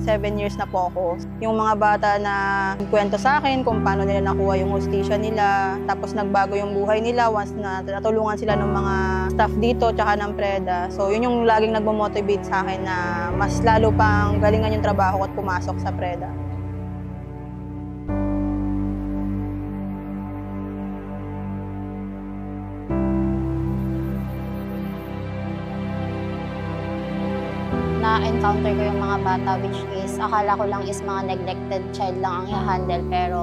7 years na po ako. Yung mga bata na kwento sa akin kung paano nila nakuha yung hustisya nila, tapos nagbago yung buhay nila once na natulungan sila ng mga staff dito tsaka ng PREDA. So yun yung laging nagmo-motivate sa akin na mas lalo pang galingan yung trabaho ko at pumasok sa PREDA. Na-encounter ko yung mga bata which is akala ko lang is mga neglected child lang ang i-handle pero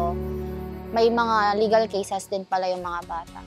may mga legal cases din pala yung mga bata.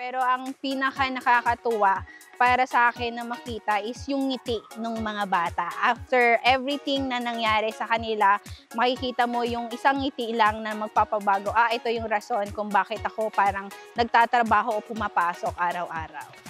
Pero ang pinaka nakakatuwa para sa akin na makita is yung ngiti ng mga bata. After everything na nangyari sa kanila, makikita mo yung isang ngiti lang na magpapabago. Ito yung rason kung bakit ako parang nagtatrabaho o pumapasok araw-araw.